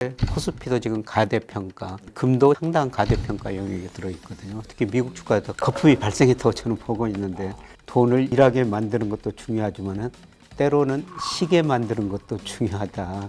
코스피도 지금 가대평가, 금도 상당한 가대평가 영역에 들어있거든요. 특히 미국 주가에도 거품이 발생했다고 저는 보고 있는데 돈을 일하게 만드는 것도 중요하지만은 때로는 쉬게 만드는 것도 중요하다.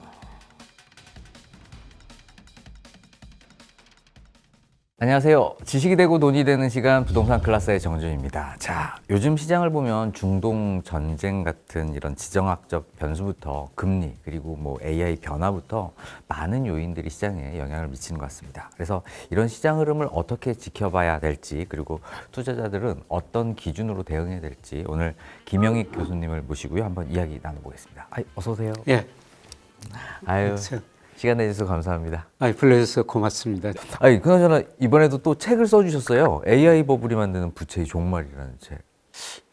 안녕하세요. 지식이 되고 돈이 되는 시간 부동산 클라스의 정준입니다. 자, 요즘 시장을 보면 중동 전쟁 같은 이런 지정학적 변수부터 금리 그리고 뭐 AI 변화부터 많은 요인들이 시장에 영향을 미치는 것 같습니다. 그래서 이런 시장 흐름을 어떻게 지켜봐야 될지 그리고 투자자들은 어떤 기준으로 대응해야 될지 오늘 김영익 교수님을 모시고요. 한번 이야기 나눠보겠습니다. 어서 오세요. 예. 아유. 시간 내주셔서 감사합니다. 불러주셔서 고맙습니다. 그나저나 이번에도 또 책을 써주셨어요. AI 버블이 만드는 부채의 종말이라는 책.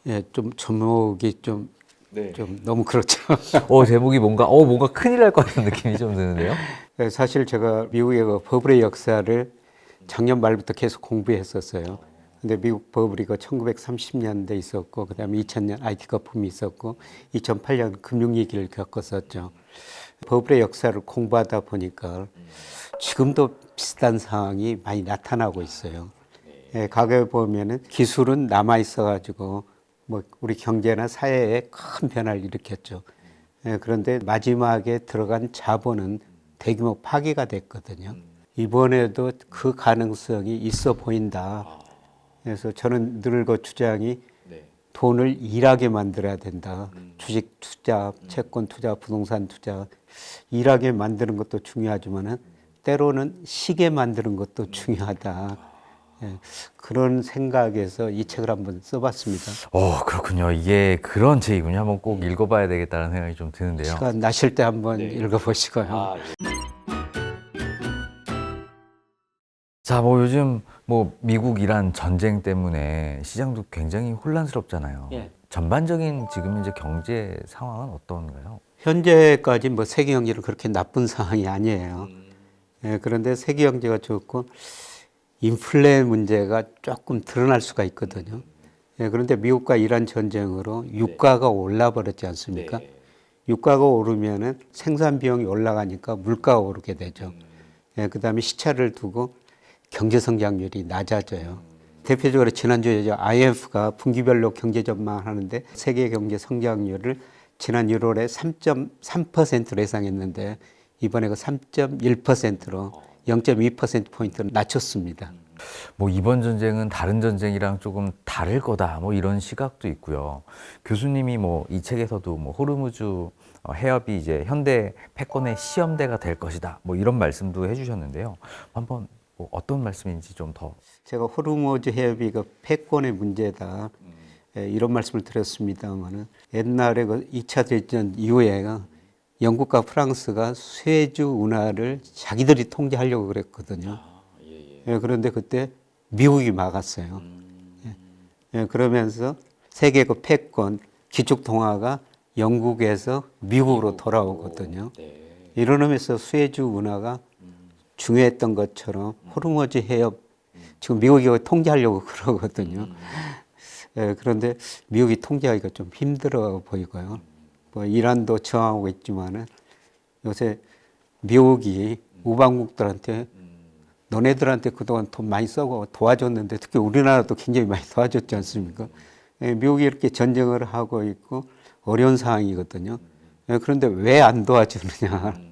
예, 좀 제목이 좀 너무 그렇죠. 제목이 뭔가 큰일 날 것 같은 느낌이 좀 드는데요. 사실 제가 미국의 그 버블의 역사를 작년 말부터 계속 공부했었어요. 근데 미국 버블이 1930년대 있었고, 그 다음에 2000년 IT 거품이 있었고, 2008년 금융위기를 겪었었죠. 버블의 역사를 공부하다 보니까 지금도 비슷한 상황이 많이 나타나고 있어요. 과거에 보면은 기술은 남아 있어가지고 뭐 우리 경제나 사회에 큰 변화를 일으켰죠. 그런데 마지막에 들어간 자본은 대규모 파괴가 됐거든요. 이번에도 그 가능성이 있어 보인다. 그래서 저는 늘 그 주장이 돈을 일하게 만들어야 된다. 주식 투자, 채권 투자, 부동산 투자. 일하게 만드는 것도 중요하지만은 때로는 쉬게 만드는 것도 중요하다. 그런 생각에서 이 책을 한번 써봤습니다. 그렇군요. 이게 그런 책이군요. 한번 꼭 읽어봐야 되겠다는 생각이 좀 드는데요. 시간 나실 때 한번 읽어보시고요. 자, 요즘 미국 이란 전쟁 때문에 시장도 굉장히 혼란스럽잖아요. 전반적인 지금 현재 경제 상황은 어떤가요? 현재까지 세계 경제는 그렇게 나쁜 상황이 아니에요. 그런데 세계 경제가 좋고 인플레 문제가 조금 드러날 수가 있거든요. 그런데 미국과 이란 전쟁으로 유가가 올라 버렸지 않습니까? 유가가 오르면은 생산 비용이 올라가니까 물가가 오르게 되죠. 그다음에 시차를 두고 경제 성장률이 낮아져요. 대표적으로 지난주에 IMF가 분기별로 경제 전망하는데 세계 경제 성장률을 지난 1월에 3.3%로 예상했는데 이번에 그 3.1%로 0.2%포인트를 낮췄습니다. 이번 전쟁은 다른 전쟁이랑 조금 다를 거다. 이런 시각도 있고요. 교수님이 이 책에서도 호르무즈 해협이 이제 현대 패권의 시험대가 될 것이다. 이런 말씀도 해주셨는데요. 한번 어떤 말씀인지 좀 더. 제가 호르무즈 해협이 그 패권의 문제다. 이런 말씀을 드렸습니다만은 옛날에 그 2차 대전 이후에 영국과 프랑스가 수에즈 운하를 자기들이 통제하려고 그랬거든요. 그런데 그때 미국이 막았어요. 그러면서 세계 그 패권, 기축 통화가 영국에서 미국으로 돌아오거든요. 이런 의미에서 수에즈 운하가 중요했던 것처럼 호르무즈 해협 지금 미국이 통제하려고 그러거든요. 그런데 미국이 통제하기가 좀 힘들어 보이고요. 이란도 저항하고 있지만은 요새 미국이 우방국들한테 너네들한테 그동안 돈 많이 써고 도와줬는데 특히 우리나라도 굉장히 많이 도와줬지 않습니까? 미국이 이렇게 전쟁을 하고 있고 어려운 상황이거든요. 그런데 왜 안 도와주느냐.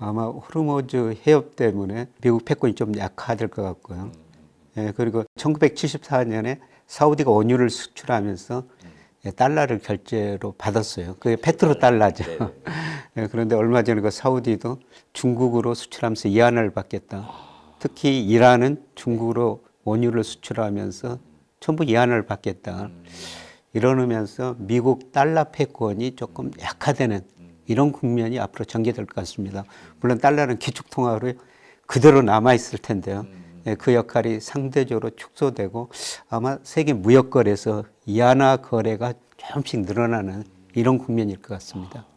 아마 호르무즈 해협 때문에 미국 패권이 좀 약화될 것 같고요. 그리고 1974년에 사우디가 원유를 수출하면서 달러를 결제로 받았어요. 그게 페트로 달러죠. 그런데 얼마 전에 그 사우디도 중국으로 수출하면서 이안을 받겠다. 특히 이란은 중국으로 원유를 수출하면서 전부 이안을 받겠다. 이러면서 미국 달러 패권이 조금 약화되는 이런 국면이 앞으로 전개될 것 같습니다. 물론 달러는 기축통화로 그대로 남아있을 텐데요. 그 역할이 상대적으로 축소되고 아마 세계 무역거래에서 이안화 거래가 조금씩 늘어나는 이런 국면일 것 같습니다.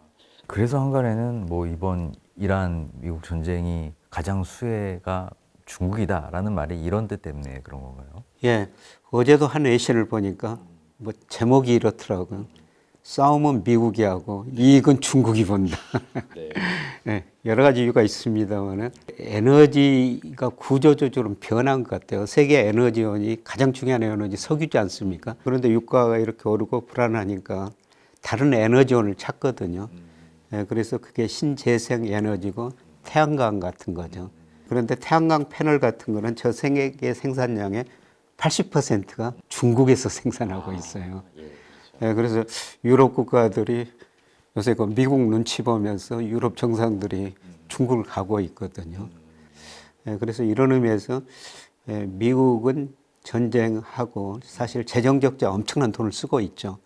그래서 한간에는 이번 이란 미국 전쟁이 가장 수혜가 중국이다라는 말이 이런 뜻 때문에 그런 건가요? 어제도 한 외신을 보니까 제목이 이렇더라고요. 싸움은 미국이 하고 이익은 중국이 본다. 네, 여러 가지 이유가 있습니다만은 에너지가 구조적으로 변한 것 같아요. 세계 에너지원이 가장 중요한 에너지 석유지 않습니까? 그런데 유가가 이렇게 오르고 불안하니까 다른 에너지원을 찾거든요. 네, 그래서 그게 신재생 에너지고 태양광 같은 거죠. 그런데 태양광 패널 같은 거는 저 세계 생산량의 80%가 중국에서 생산하고 있어요. 네, 그래서 유럽 국가들이 요새 그 미국 눈치 보면서 유럽 정상들이 중국을 가고 있거든요. 예, 그래서 이런 의미에서 미국은 전쟁하고 사실 재정 적자 엄청난 돈을 쓰고 있죠.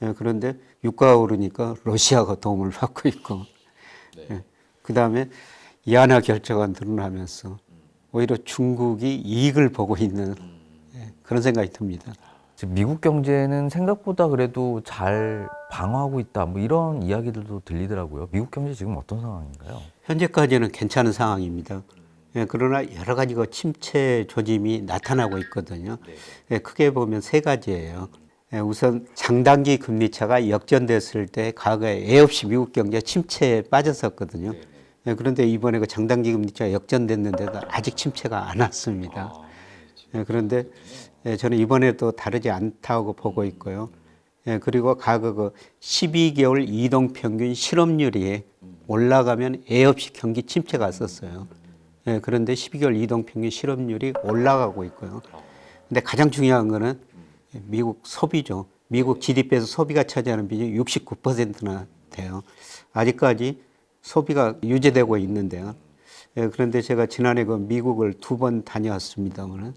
예, 그런데 유가가 오르니까 러시아가 도움을 받고 있고, 그 다음에 이하나 결제가 늘어나면서 오히려 중국이 이익을 보고 있는 그런 생각이 듭니다. 지금 미국 경제는 생각보다 그래도 잘 방어하고 있다. 뭐 이런 이야기들도 들리더라고요. 미국 경제 지금 어떤 상황인가요? 현재까지는 괜찮은 상황입니다. 예, 그러나 여러 가지 그 침체 조짐이 나타나고 있거든요. 예, 크게 보면 세 가지예요. 예, 우선 장단기 금리차가 역전됐을 때 과거에 애 없이 미국 경제 침체에 빠졌었거든요. 예, 그런데 이번에 그 장단기 금리차가 역전됐는데도 아직 침체가 안 왔습니다. 예, 그런데 저는 이번에도 다르지 않다고 보고 있고요. 예, 그리고 과거 그 12개월 이동평균 실업률이 올라가면 애 없이 경기 침체가 왔었어요. 예, 그런데 12개월 이동평균 실업률이 올라가고 있고요. 근데 가장 중요한 거는 미국 소비죠. 미국 GDP에서 소비가 차지하는 비중이 69%나 돼요. 아직까지 소비가 유지되고 있는데요. 예, 그런데 제가 지난해 그 미국을 2번 다녀왔습니다만은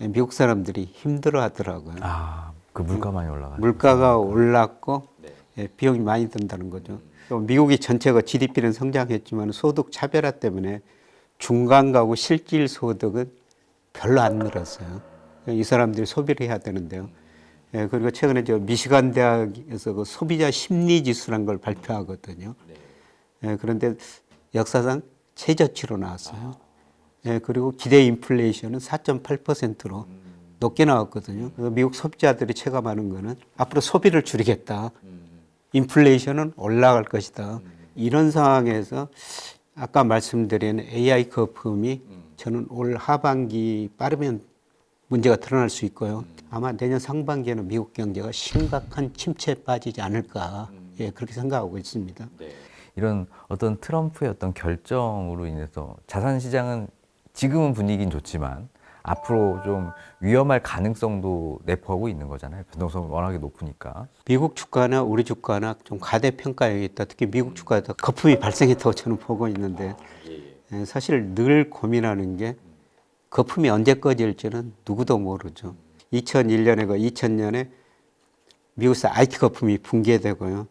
미국 사람들이 힘들어 하더라고요. 아, 그 물가 많이 올라가요. 물가가 올랐고 예, 비용이 많이 든다는 거죠. 또 미국이 전체가 GDP는 성장했지만 소득 차별화 때문에 중간 가구 실질 소득은 별로 안 늘었어요. 이 사람들이 소비를 해야 되는데요. 예, 그리고 최근에 저 미시간 대학에서 그 소비자 심리 지수라는 걸 발표하거든요. 예, 그런데 역사상 최저치로 나왔어요. 예, 그리고 기대 인플레이션은 4.8%로 높게 나왔거든요. 그래서 미국 소비자들이 체감하는 거는 앞으로 소비를 줄이겠다. 인플레이션은 올라갈 것이다. 이런 상황에서 아까 말씀드린 AI 거품이 저는 올 하반기 빠르면 문제가 드러날 수 있고요. 아마 내년 상반기에는 미국 경제가 심각한 침체에 빠지지 않을까. 예, 그렇게 생각하고 있습니다. 이런 어떤 트럼프의 어떤 결정으로 인해서 자산 시장은 지금은 분위기는 좋지만 앞으로 좀 위험할 가능성도 내포하고 있는 거잖아요. 변동성이 워낙에 높으니까. 미국 주가나 우리 주가나 좀 과대평가에 있다. 특히 미국 주가에서 거품이 발생했다고 저는 보고 있는데 예, 사실 늘 고민하는 게 거품이 언제 꺼질지는 누구도 모르죠. 2001년에 2000년에 미국에서 IT 거품이 붕괴되고요.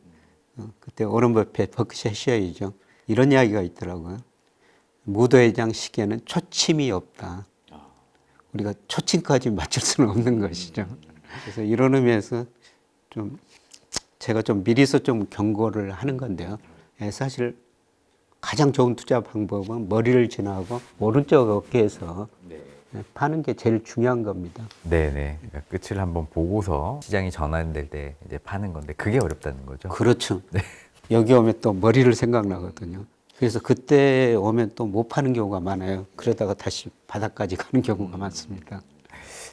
그때 오런 버핏 버크셔셔이죠. 이런 이야기가 있더라고요. 무도회장 시기에는 초침이 없다. 우리가 초침까지 맞출 수는 없는 것이죠. 그래서 이런 의미에서 좀 제가 좀 미리서 좀 경고를 하는 건데요. 예, 사실 가장 좋은 투자 방법은 머리를 지나고 오른쪽 어깨에서 파는 게 제일 중요한 겁니다. 네네. 그러니까 끝을 한번 보고서 시장이 전환될 때 이제 파는 건데 그게 어렵다는 거죠. 그렇죠. 여기 오면 또 머리를 생각나거든요. 그래서 그때 오면 또 못 파는 경우가 많아요. 그러다가 다시 바닥까지 가는 경우가 많습니다.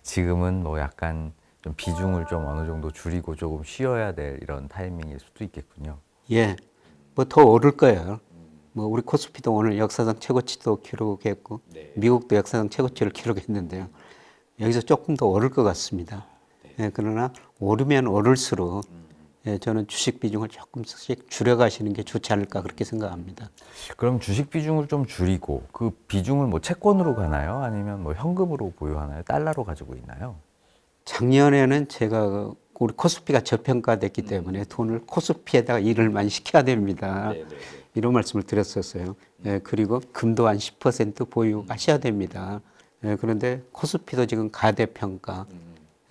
지금은 뭐 약간 좀 비중을 좀 어느 정도 줄이고 조금 쉬어야 될 이런 타이밍일 수도 있겠군요. 예, 뭐 더 오를 거예요. 뭐 우리 코스피도 오늘 역사상 최고치도 기록했고 미국도 역사상 최고치를 기록했는데요. 여기서 조금 더 오를 것 같습니다. 예, 그러나 오르면 오를수록 예, 저는 주식 비중을 조금씩 줄여가시는 게 좋지 않을까 그렇게 생각합니다. 그럼 주식 비중을 좀 줄이고 그 비중을 뭐 채권으로 가나요? 아니면 뭐 현금으로 보유하나요? 달러로 가지고 있나요? 작년에는 제가 우리 코스피가 저평가됐기 때문에 돈을 코스피에다가 일을 많이 시켜야 됩니다. 이런 말씀을 드렸었어요. 예, 그리고 금도 한 10% 보유하셔야 됩니다. 예, 그런데 코스피도 지금 가대평가,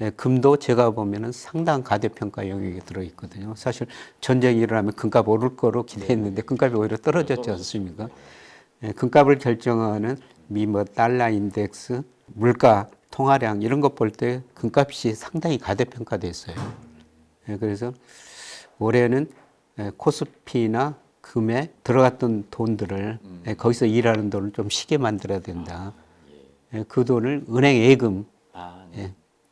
예, 금도 제가 보면은 상당한 가대평가 영역에 들어있거든요. 사실 전쟁이 일어나면 금값 오를 거로 기대했는데 금값이 오히려 떨어졌지 않습니까? 예, 금값을 결정하는 미뭐 달러 인덱스, 물가, 통화량 이런 것 볼 때 금값이 상당히 가대평가됐어요. 예, 그래서 올해는 코스피나 금에 들어갔던 돈들을 거기서 일하는 돈을 좀 쉬게 만들어야 된다. 그 돈을 은행 예금,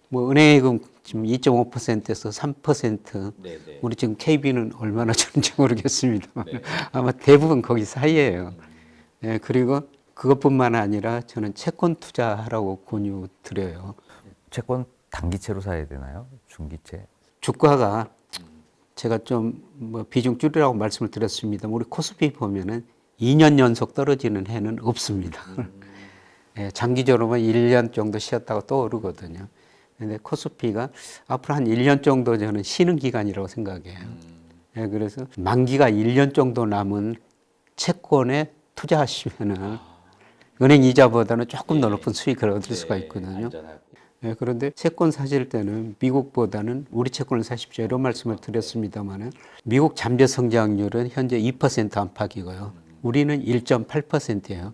뭐 은행 예금 지금 2.5%에서 3%, 네네. 우리 지금 KB는 얼마나 주는지 모르겠습니다만 아마 대부분 거기 사이에요. 그리고 그것뿐만 아니라 저는 채권 투자하라고 권유 드려요. 채권 단기채로 사야 되나요? 중기채? 주가가 제가 좀 뭐 비중 줄이라고 말씀을 드렸습니다. 우리 코스피 보면은 2년 연속 떨어지는 해는 없습니다. 장기적으로만 1년 정도 쉬었다가 또 오르거든요. 근데 코스피가 앞으로 한 1년 정도 저는 쉬는 기간이라고 생각해요. 그래서 만기가 1년 정도 남은 채권에 투자하시면은 은행 이자보다는 조금 더 높은 수익을 얻을 수가 있거든요. 그런데 채권 사실 때는 미국보다는 우리 채권을 사십시오 이런 말씀을 드렸습니다만은 미국 잠재 성장률은 현재 2% 안팎이고요. 우리는 1.8%예요.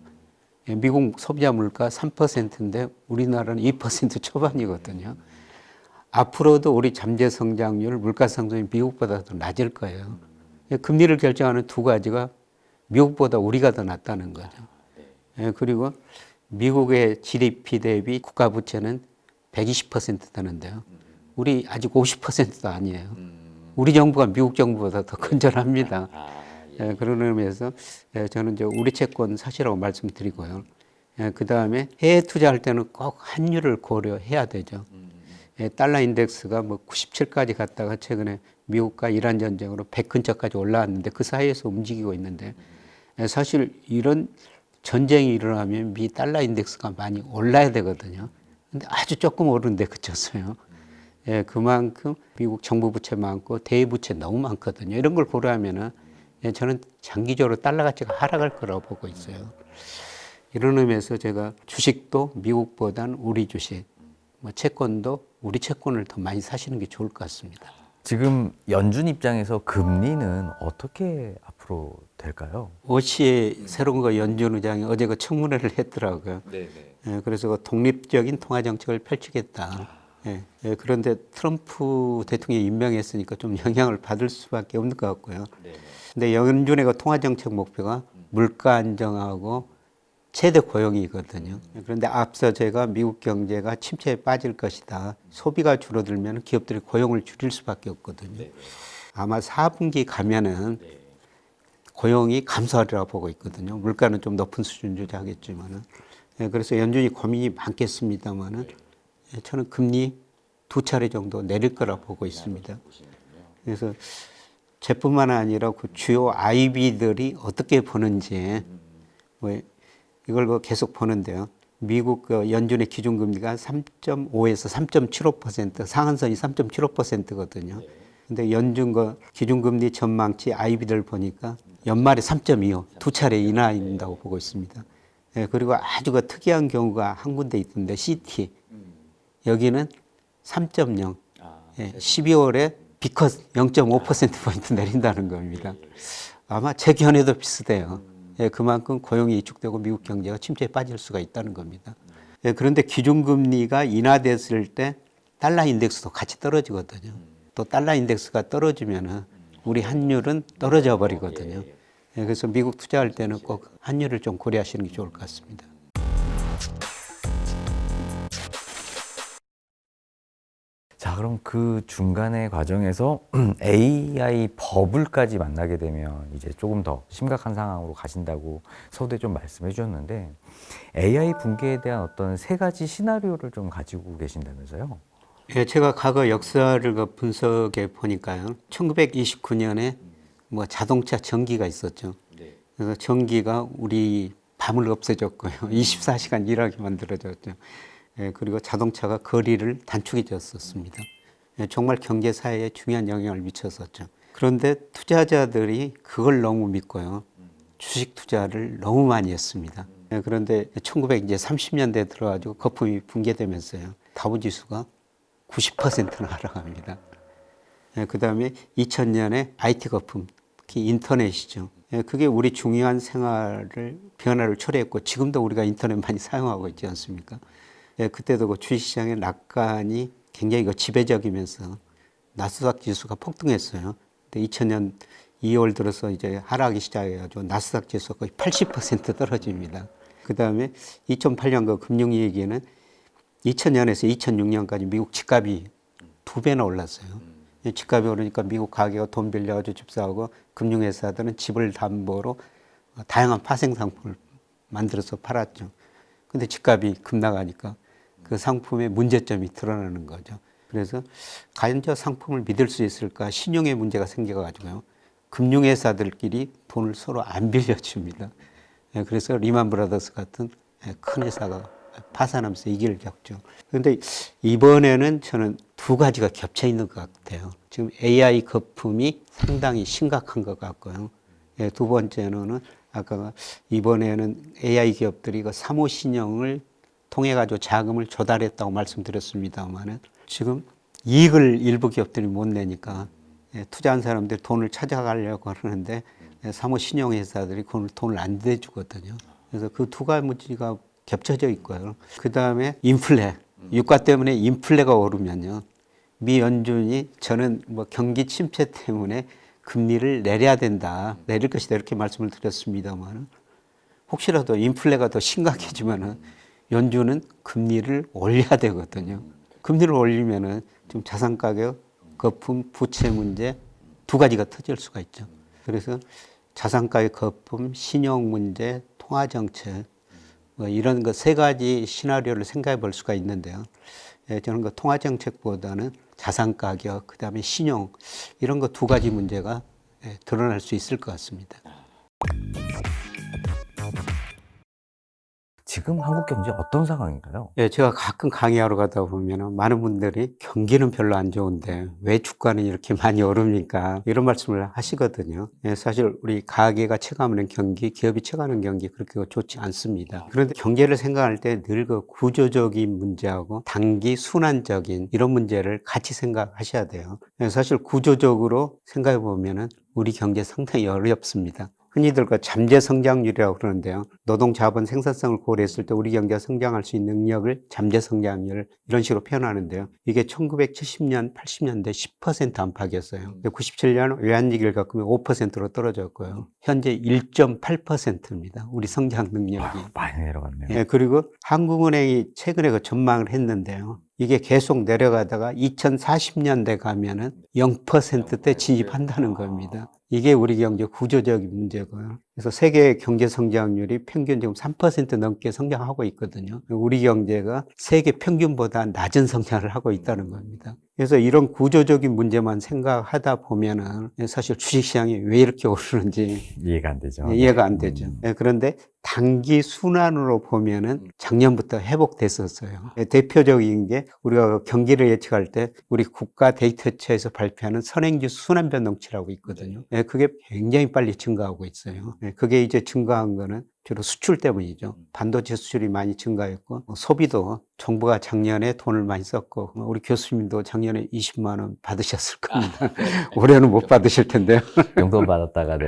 미국 소비자 물가 3%인데 우리나라는 2% 초반이거든요. 앞으로도 우리 잠재 성장률, 물가 상승이 미국보다 더 낮을 거예요. 금리를 결정하는 두 가지가 미국보다 우리가 더 낫다는 거죠. 그리고 미국의 GDP 대비 국가 부채는 120% 되는데요. 우리 아직 50%도 아니에요. 우리 정부가 미국 정부보다 더 건전합니다. 그런 의미에서 저는 이제 우리 채권 사시라고 말씀드리고요. 그 다음에 해외 투자할 때는 꼭 환율을 고려해야 되죠. 달러 인덱스가 뭐 97까지 갔다가 최근에 미국과 이란 전쟁으로 100 근처까지 올라왔는데 그 사이에서 움직이고 있는데 사실 이런 전쟁이 일어나면 미 달러 인덱스가 많이 올라야 되거든요. 근데 아주 조금 오르는데 그쳤어요. 그만큼 미국 정부 부채 많고 대외 부채 너무 많거든요. 이런 걸 고려하면은 저는 장기적으로 달러 가치가 하락할 거라고 보고 있어요. 이런 의미에서 제가 주식도 미국보다는 우리 주식, 뭐 채권도 우리 채권을 더 많이 사시는 게 좋을 것 같습니다. 지금 연준 입장에서 금리는 어떻게 앞으로 될까요? 오시에 새로운 거 연준 의장이 어제 그 청문회를 했더라고요. 그래서 그 독립적인 통화 정책을 펼치겠다. 그런데 트럼프 대통령이 임명했으니까 좀 영향을 받을 수밖에 없는 것 같고요. 근데 연준의 그 통화 정책 목표가 물가 안정하고 최대 고용이거든요. 그런데 앞서 제가 미국 경제가 침체에 빠질 것이다. 소비가 줄어들면 기업들이 고용을 줄일 수밖에 없거든요. 아마 4분기 가면은 고용이 감소하리라고 보고 있거든요. 물가는 좀 높은 수준 유지하겠지만은. 그래서 연준이 고민이 많겠습니다만은 저는 금리 2차례 정도 내릴 거라 보고 있습니다. 그래서 제뿐만 아니라 그 주요 IB들이 어떻게 보는지 뭐 이걸 계속 보는데요. 미국 그 연준의 기준금리가 3.5에서 3.75%, 상한선이 3.75%거든요. 근데 연준 그 기준금리 전망치 IB들 보니까 연말에 3.25, 2차례 인하한다고 보고 있습니다. 그리고 아주 그 특이한 경우가 한 군데 있던데 CT 여기는 3.0, 12월에 비컷 0.5%포인트 내린다는 겁니다. 아마 제 견해도 비슷해요. 그만큼 고용이 위축되고 미국 경제가 침체에 빠질 수가 있다는 겁니다. 그런데 기준금리가 인하됐을 때 달러 인덱스도 같이 떨어지거든요. 또 달러 인덱스가 떨어지면은 우리 환율은 떨어져 버리거든요. 그래서 미국 투자할 때는 꼭 환율을 좀 고려하시는 게 좋을 것 같습니다. 자, 그럼 그 중간의 과정에서 AI 버블까지 만나게 되면 이제 조금 더 심각한 상황으로 가신다고 서두에 좀 말씀해 주셨는데 AI 붕괴에 대한 어떤 세 가지 시나리오를 좀 가지고 계신다면서요? 제가 과거 역사를 그 분석해 보니까요. 1929년에 뭐 자동차 전기가 있었죠. 그래서 전기가 우리 밤을 없애줬고요. 24시간 일하게 만들어줬죠. 그리고 자동차가 거리를 단축해 줬었습니다. 정말 경제 사회에 중요한 영향을 미쳤었죠. 그런데 투자자들이 그걸 너무 믿고요. 주식 투자를 너무 많이 했습니다. 그런데 1930년대에 들어가지고 거품이 붕괴되면서요. 다우지수가 90%나 하락합니다. 그 다음에 2000년에 IT 거품, 특히 인터넷이죠. 그게 우리 중요한 생활을 변화를 초래했고 지금도 우리가 인터넷 많이 사용하고 있지 않습니까? 그때도 그 주식시장의 낙관이 굉장히 지배적이면서 나스닥 지수가 폭등했어요. 근데 2000년 2월 들어서 이제 하락이 시작해가지고 나스닥 지수가 거의 80% 떨어집니다. 그 다음에 2008년 그 금융위기에는 2000년에서 2006년까지 미국 집값이 2배나 올랐어요. 집값이 오르니까 미국 가게가 돈 빌려가지고 집 사고 금융회사들은 집을 담보로 다양한 파생 상품을 만들어서 팔았죠. 근데 집값이 급락하니까 그 상품의 문제점이 드러나는 거죠. 그래서 과연 저 상품을 믿을 수 있을까? 신용의 문제가 생겨가지고요. 금융회사들끼리 돈을 서로 안 빌려줍니다. 그래서 리만 브라더스 같은 큰 회사가 파산하면서 위기를 겪죠. 그런데 이번에는 저는 두 가지가 겹쳐 있는 것 같아요. 지금 AI 거품이 상당히 심각한 것 같고요. 두 번째는 아까 이번에는 AI 기업들이 그 사모신용을 통해 가지고 자금을 조달했다고 말씀드렸습니다만은 지금 이익을 일부 기업들이 못 내니까 투자한 사람들이 돈을 찾아가려고 하는데 사모신용회사들이 돈을 안 대주거든요. 그래서 그 두 가지가 겹쳐져 있고요. 그 다음에 인플레, 유가 때문에 인플레가 오르면요. 미 연준이 저는 뭐 경기 침체 때문에 금리를 내려야 된다, 내릴 것이다 이렇게 말씀을 드렸습니다만 혹시라도 인플레가 더 심각해지면은 연준은 금리를 올려야 되거든요. 금리를 올리면은 좀 자산 가격, 거품, 부채 문제 두 가지가 터질 수가 있죠. 그래서 자산 가격 거품, 신용 문제, 통화 정책 뭐 이런 거 세 가지 시나리오를 생각해 볼 수가 있는데요. 저는 그 통화 정책보다는 자산 가격, 그다음에 신용 이런 거 두 가지 문제가 드러날 수 있을 것 같습니다. 지금 한국 경제 어떤 상황인가요? 제가 가끔 강의하러 가다 보면 많은 분들이 경기는 별로 안 좋은데 왜 주가는 이렇게 많이 오릅니까? 이런 말씀을 하시거든요. 사실 우리 가계가 체감하는 경기, 기업이 체감하는 경기 그렇게 좋지 않습니다. 그런데 경제를 생각할 때 늘 그 구조적인 문제하고 단기 순환적인 이런 문제를 같이 생각하셔야 돼요. 사실 구조적으로 생각해 보면은 우리 경제 상당히 어렵습니다. 흔히들 그 잠재 성장률이라고 그러는데요. 노동 자본 생산성을 고려했을 때 우리 경제가 성장할 수 있는 능력을 잠재 성장률 이런 식으로 표현하는데요. 이게 1970년, 80년대 10% 안팎이었어요. 97년 외환위기를 겪으면 5%로 떨어졌고요. 현재 1.8%입니다. 우리 성장 능력이. 많이 내려갔네요. 그리고 한국은행이 최근에 그 전망을 했는데요. 이게 계속 내려가다가 2040년대 가면은 0%대 진입한다는 겁니다. 이게 우리 경제 구조적인 문제고요. 그래서 세계 경제 성장률이 평균 지금 3% 넘게 성장하고 있거든요. 우리 경제가 세계 평균보다 낮은 성장을 하고 있다는 겁니다. 그래서 이런 구조적인 문제만 생각하다 보면은 사실 주식시장이 왜 이렇게 오르는지 이해가 안 되죠. 이해가 안 되죠. 그런데 단기 순환으로 보면은 작년부터 회복됐었어요. 대표적인 게 우리가 경기를 예측할 때 우리 국가 데이터처에서 발표하는 선행지수 순환 변동치라고 있거든요. 그게 굉장히 빨리 증가하고 있어요. 그게 이제 증가한 거는 주로 수출 때문이죠. 반도체 수출이 많이 증가했고 소비도 정부가 작년에 돈을 많이 썼고 우리 교수님도 작년에 20만 원 받으셨을 겁니다. 올해는 못 받으실 텐데요. 용돈 받았다가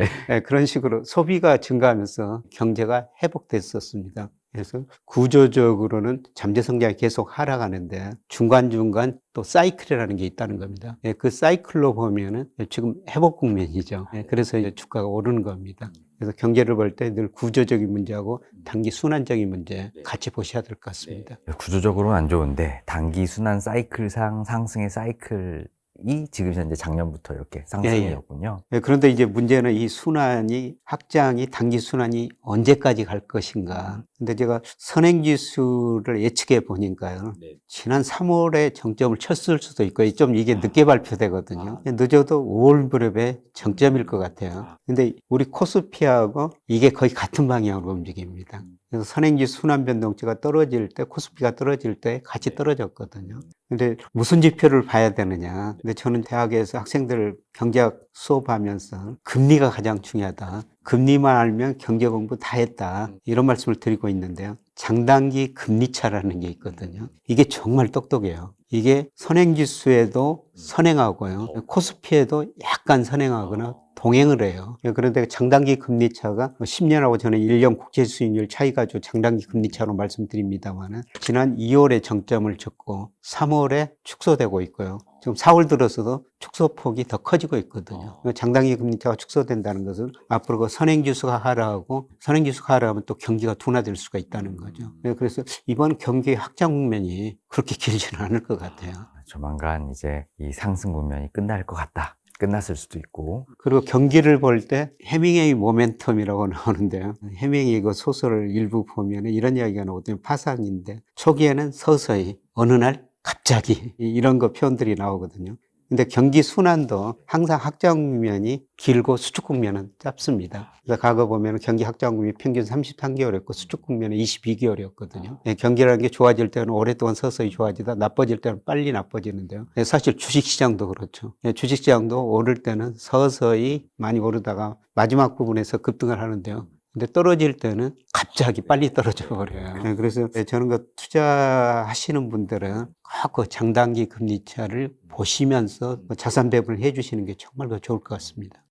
그런 식으로 소비가 증가하면서 경제가 회복됐었습니다. 그래서 구조적으로는 잠재 성장이 계속 하락하는데 중간중간 또 사이클이라는 게 있다는 겁니다. 그 사이클로 보면은 지금 회복 국면이죠. 그래서 이제 주가가 오르는 겁니다. 그래서 경제를 볼 때 늘 구조적인 문제하고 단기 순환적인 문제 같이 보셔야 될 것 같습니다. 구조적으로는 안 좋은데 단기 순환 사이클상 상승의 사이클이 지금 현재 작년부터 이렇게 상승이었군요. 그런데 이제 문제는 이 순환이 확장이 단기 순환이 언제까지 갈 것인가. 근데 제가 선행지수를 예측해 보니까요. 지난 3월에 정점을 쳤을 수도 있고 좀 이게 늦게 발표되거든요. 늦어도 5월 무렵에 정점일 것 같아요. 근데 우리 코스피하고 이게 거의 같은 방향으로 움직입니다. 그래서 선행지수 순환 변동치가 떨어질 때 코스피가 떨어질 때 같이 떨어졌거든요. 근데 무슨 지표를 봐야 되느냐. 근데 저는 대학에서 학생들 경제학 수업하면서 금리가 가장 중요하다. 금리만 알면 경제 공부 다 했다. 이런 말씀을 드리고 있는데요. 장단기 금리차라는 게 있거든요. 이게 정말 똑똑해요. 이게 선행지수에도 선행하고요. 코스피에도 약간 선행하거나 동행을 해요. 그런데 장단기 금리차가 10년하고 저는 1년 국제 수익률 차이가 죠 장단기 금리차로 말씀드립니다만은 지난 2월에 정점을 찍고 3월에 축소되고 있고요. 지금 4월 들어서도 축소폭이 더 커지고 있거든요. 장단기 금리차가 축소된다는 것은 앞으로 그 선행지수가 하락하고 선행지수가 하락하면 또 경기가 둔화될 수가 있다는 거죠. 그래서 이번 경기 확장 국면이 그렇게 길지는 않을 것 같아요. 조만간 이제 이 상승 국면이 끝날 것 같다. 끝났을 수도 있고. 그리고 경기를 볼 때 해밍웨이 모멘텀이라고 나오는데요. 해밍웨이 그 소설을 일부 보면 이런 이야기가 나오거든요. 파산인데 초기에는 서서히 어느 날 갑자기 이런 거 표현들이 나오거든요. 근데 경기 순환도 항상 확장 국면이 길고 수축 국면은 짧습니다. 그래서 과거 보면 경기 확장 국면이 평균 33개월이었고 수축 국면은 22개월이었거든요. 경기라는 게 좋아질 때는 오랫동안 서서히 좋아지다 나빠질 때는 빨리 나빠지는데요. 사실 주식시장도 그렇죠. 주식시장도 오를 때는 서서히 많이 오르다가 마지막 부분에서 급등을 하는데요. 근데 떨어질 때는 갑자기 빨리 떨어져 버려요. 그래서 저는 그 투자하시는 분들은 꼭 그 장단기 금리차를 보시면서 자산 배분을 해 주시는 게 정말 더 좋을 것 같습니다.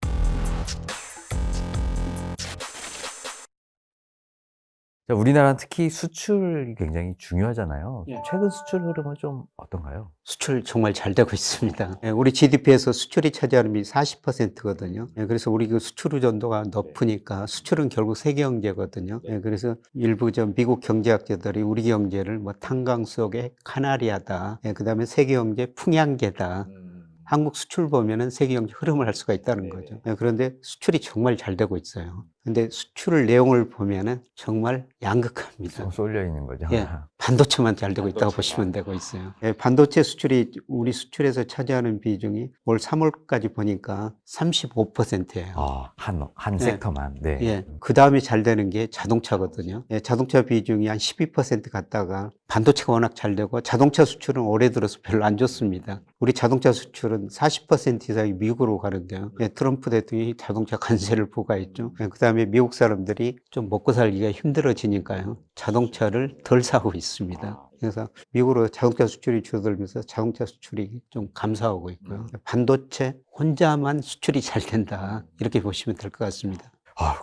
자, 우리나라는 특히 수출이 굉장히 중요하잖아요. 예. 최근 수출 흐름은 좀 어떤가요? 수출 정말 잘 되고 있습니다. 우리 GDP에서 수출이 차지하는 비율이 40%거든요. 그래서 우리 그 수출 의존도가 높으니까 수출은 결국 세계 경제거든요. 그래서 일부 저 미국 경제학자들이 우리 경제를 뭐 탄광 속의 카나리아다. 그다음에 세계 경제 풍향계다. 한국 수출 보면은 세계 경제 흐름을 할 수가 있다는 거죠. 그런데 수출이 정말 잘 되고 있어요. 근데 수출 내용을 보면은 정말 양극화입니다. 쏠려 있는 거죠. 반도체만 잘 되고 있다고 보시면 되고 있어요. 반도체 수출이 우리 수출에서 차지하는 비중이 올 3월까지 보니까 35%예요. 한 섹터만. 네. 그 다음에 잘 되는 게 자동차거든요. 자동차 비중이 한 12% 갔다가 반도체가 워낙 잘 되고 자동차 수출은 올해 들어서 별로 안 좋습니다. 우리 자동차 수출은 40% 이상이 미국으로 가는데요. 트럼프 대통령이 자동차 관세를 부과했죠. 그 다음에 미국 사람들이 좀 먹고 살기가 힘들어지니까요. 자동차를 덜 사고 있습니다. 그래서 미국으로 자동차 수출이 줄어들면서 자동차 수출이 좀 감소하고 있고요. 반도체 혼자만 수출이 잘 된다. 이렇게 보시면 될 것 같습니다.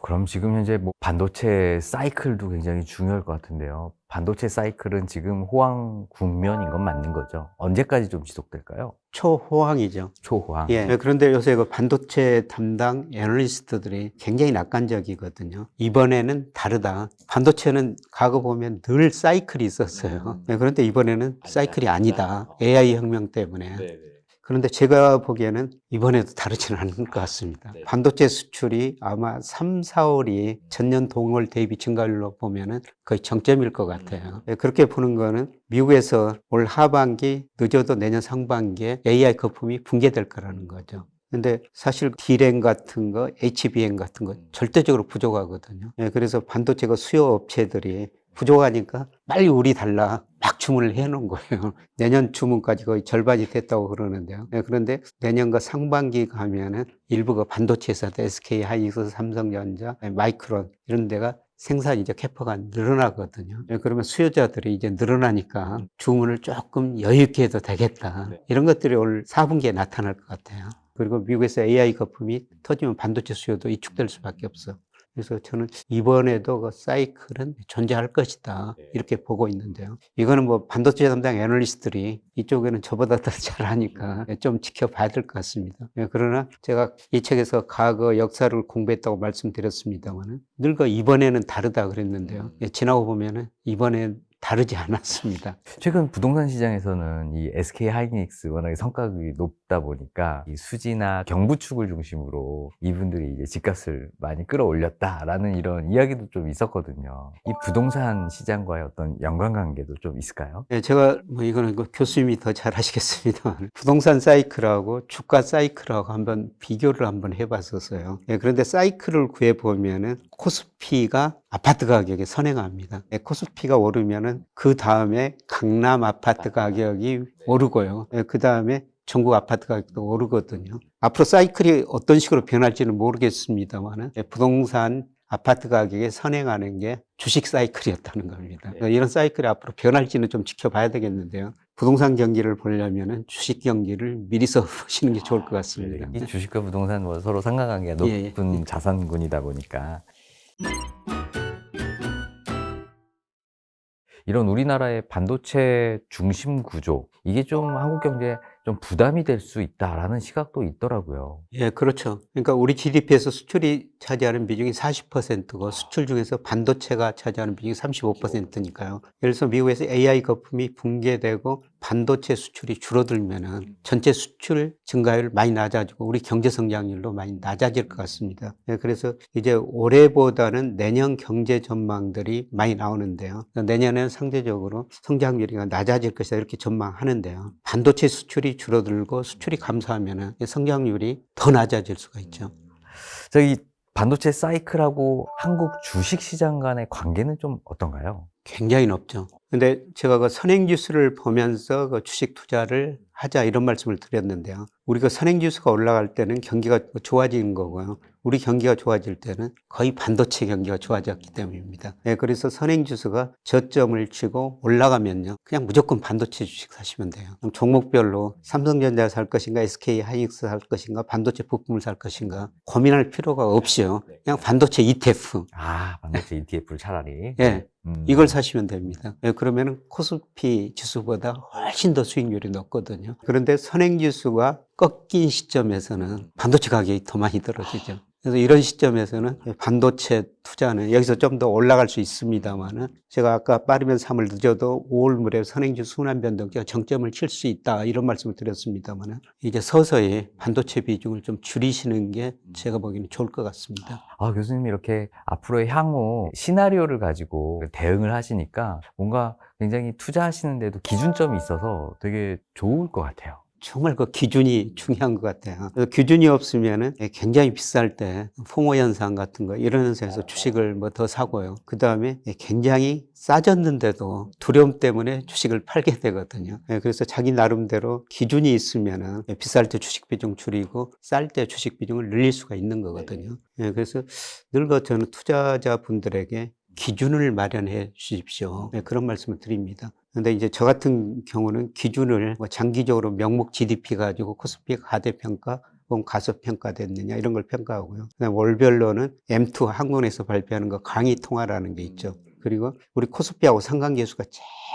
그럼 지금 현재 뭐 반도체 사이클도 굉장히 중요할 것 같은데요. 반도체 사이클은 지금 호황 국면인 건 맞는 거죠? 언제까지 좀 지속될까요? 초호황이죠. 초호황. 그런데 요새 그 반도체 담당 애널리스트들이 굉장히 낙관적이거든요. 이번에는 다르다. 반도체는 과거 보면 늘 사이클이 있었어요. 그런데 이번에는 사이클이 아니다. AI 혁명 때문에. 그런데 제가 보기에는 이번에도 다르지는 않을 것 같습니다. 반도체 수출이 아마 3, 4월이 전년 동월 대비 증가율로 보면은 거의 정점일 것 같아요. 그렇게 보는 거는 미국에서 올 하반기 늦어도 내년 상반기에 AI 거품이 붕괴될 거라는 거죠. 근데 사실 D램 같은 거, HBM 같은 거 절대적으로 부족하거든요. 그래서 반도체가 수요 업체들이 부족하니까 빨리 우리 달라 막 주문을 해놓은 거예요. 내년 주문까지 거의 절반이 됐다고 그러는데요. 그런데 내년과 상반기 가면은 일부가 반도체 회사들, SK 하이닉스, 삼성전자, 마이크론 이런 데가 생산 이제 캐파가 늘어나거든요. 그러면 수요자들이 이제 늘어나니까 주문을 조금 여유 있게 해도 되겠다. 이런 것들이 올 4분기에 나타날 것 같아요. 그리고 미국에서 AI 거품이 터지면 반도체 수요도 위축될 수밖에 없어. 그래서 저는 이번에도 그 사이클은 존재할 것이다. 이렇게 보고 있는데요. 이거는 뭐 반도체 담당 애널리스트들이 이쪽에는 저보다 더 잘하니까 좀 지켜봐야 될 것 같습니다. 그러나 제가 이 책에서 과거 역사를 공부했다고 말씀드렸습니다만은 늘 그 이번에는 다르다 그랬는데요. 지나고 보면은 이번엔 다르지 않았습니다. 최근 부동산 시장에서는 이 SK 하이닉스 워낙에 성과급이 높다 보니까 이 수지나 경부축을 중심으로 이분들이 이제 집값을 많이 끌어올렸다라는 이런 이야기도 좀 있었거든요. 이 부동산 시장과의 어떤 연관관계도 좀 있을까요? 제가 뭐 이거는 교수님이 더 잘 하시겠습니다만 부동산 사이클하고 주가 사이클하고 한번 비교를 한번 해봤었어요. 그런데 사이클을 구해보면은 코스피가 아파트 가격에 선행합니다. 코스피가 오르면은 그 다음에 강남 아파트 가격이 오르고요. 그 다음에 전국 아파트 가격도 오르거든요. 앞으로 사이클이 어떤 식으로 변할지는 모르겠습니다만은 부동산 아파트 가격에 선행하는 게 주식 사이클이었다는 겁니다. 이런 사이클이 앞으로 변할지는 좀 지켜봐야 되겠는데요. 부동산 경기를 보려면은 주식 경기를 미리서 보시는 게 좋을 것 같습니다. 이 주식과 부동산 뭐 서로 상관관계가 높은 자산군이다 보니까 이런 우리나라의 반도체 중심 구조, 이게 좀 한국 경제에 좀 부담이 될 수 있다라는 시각도 있더라고요. 예, 그렇죠. 그러니까 우리 GDP에서 수출이 차지하는 비중이 40%고 수출 중에서 반도체가 차지하는 비중이 35%니까요. 예를 들어서 미국에서 AI 거품이 붕괴되고 반도체 수출이 줄어들면은 전체 수출 증가율 많이 낮아지고 우리 경제 성장률도 많이 낮아질 것 같습니다. 예, 그래서 이제 올해보다는 내년 경제 전망들이 많이 나오는데요. 내년에는 상대적으로 성장률이 낮아질 것이다 이렇게 전망하는데요. 반도체 수출이 줄어들고 수출이 감소하면은 성장률이 더 낮아질 수가 있죠. 저기 반도체 사이클하고 한국 주식 시장 간의 관계는 좀 어떤가요? 굉장히 높죠. 근데 제가 그 선행지수를 보면서 그 주식 투자를 하자 이런 말씀을 드렸는데요. 우리가 선행지수가 올라갈 때는 경기가 좋아지는 거고요. 우리 경기가 좋아질 때는 거의 반도체 경기가 좋아졌기 때문입니다. 네, 그래서 선행지수가 저점을 치고 올라가면요. 그냥 무조건 반도체 주식 사시면 돼요. 그럼 종목별로 삼성전자 살 것인가, SK 하이닉스 살 것인가, 반도체 부품을 살 것인가 고민할 필요가 없이요. 그냥 반도체 ETF. 아, 반도체 ETF를 차라리. 예. 이걸 사시면 됩니다. 예, 그러면 코스피 지수보다 훨씬 더 수익률이 높거든요. 그런데 선행지수가 꺾인 시점에서는 반도체 가격이 더 많이 떨어지죠. 그래서 이런 시점에서는 반도체 투자는 여기서 좀 더 올라갈 수 있습니다만은 제가 아까 빠르면 3월 늦어도 5월 물에 선행지수 순환 변동기가 정점을 칠 수 있다 이런 말씀을 드렸습니다만은 이제 서서히 반도체 비중을 좀 줄이시는 게 제가 보기에는 좋을 것 같습니다. 아, 교수님 이렇게 앞으로의 향후 시나리오를 가지고 대응을 하시니까 뭔가 굉장히 투자하시는데도 기준점이 있어서 되게 좋을 것 같아요. 정말 그 기준이 중요한 것 같아요. 기준이 없으면은 굉장히 비쌀 때 포모 현상 같은 거 이런 현상에서 주식을 뭐 더 사고요. 그 다음에 굉장히 싸졌는데도 두려움 때문에 주식을 팔게 되거든요. 그래서 자기 나름대로 기준이 있으면은 비쌀 때 주식 비중 줄이고 쌀 때 주식 비중을 늘릴 수가 있는 거거든요. 그래서 늘 저는 투자자분들에게 기준을 마련해 주십시오. 그런 말씀을 드립니다. 근데 이제 저 같은 경우는 기준을 뭐 장기적으로 명목 GDP 가지고 코스피가 가대평가, 혹은 가소평가됐느냐 이런 걸 평가하고요. 그다음에 월별로는 M2 한국에서 발표하는 거 강의통화라는 게 있죠. 그리고 우리 코스피하고 상관계수가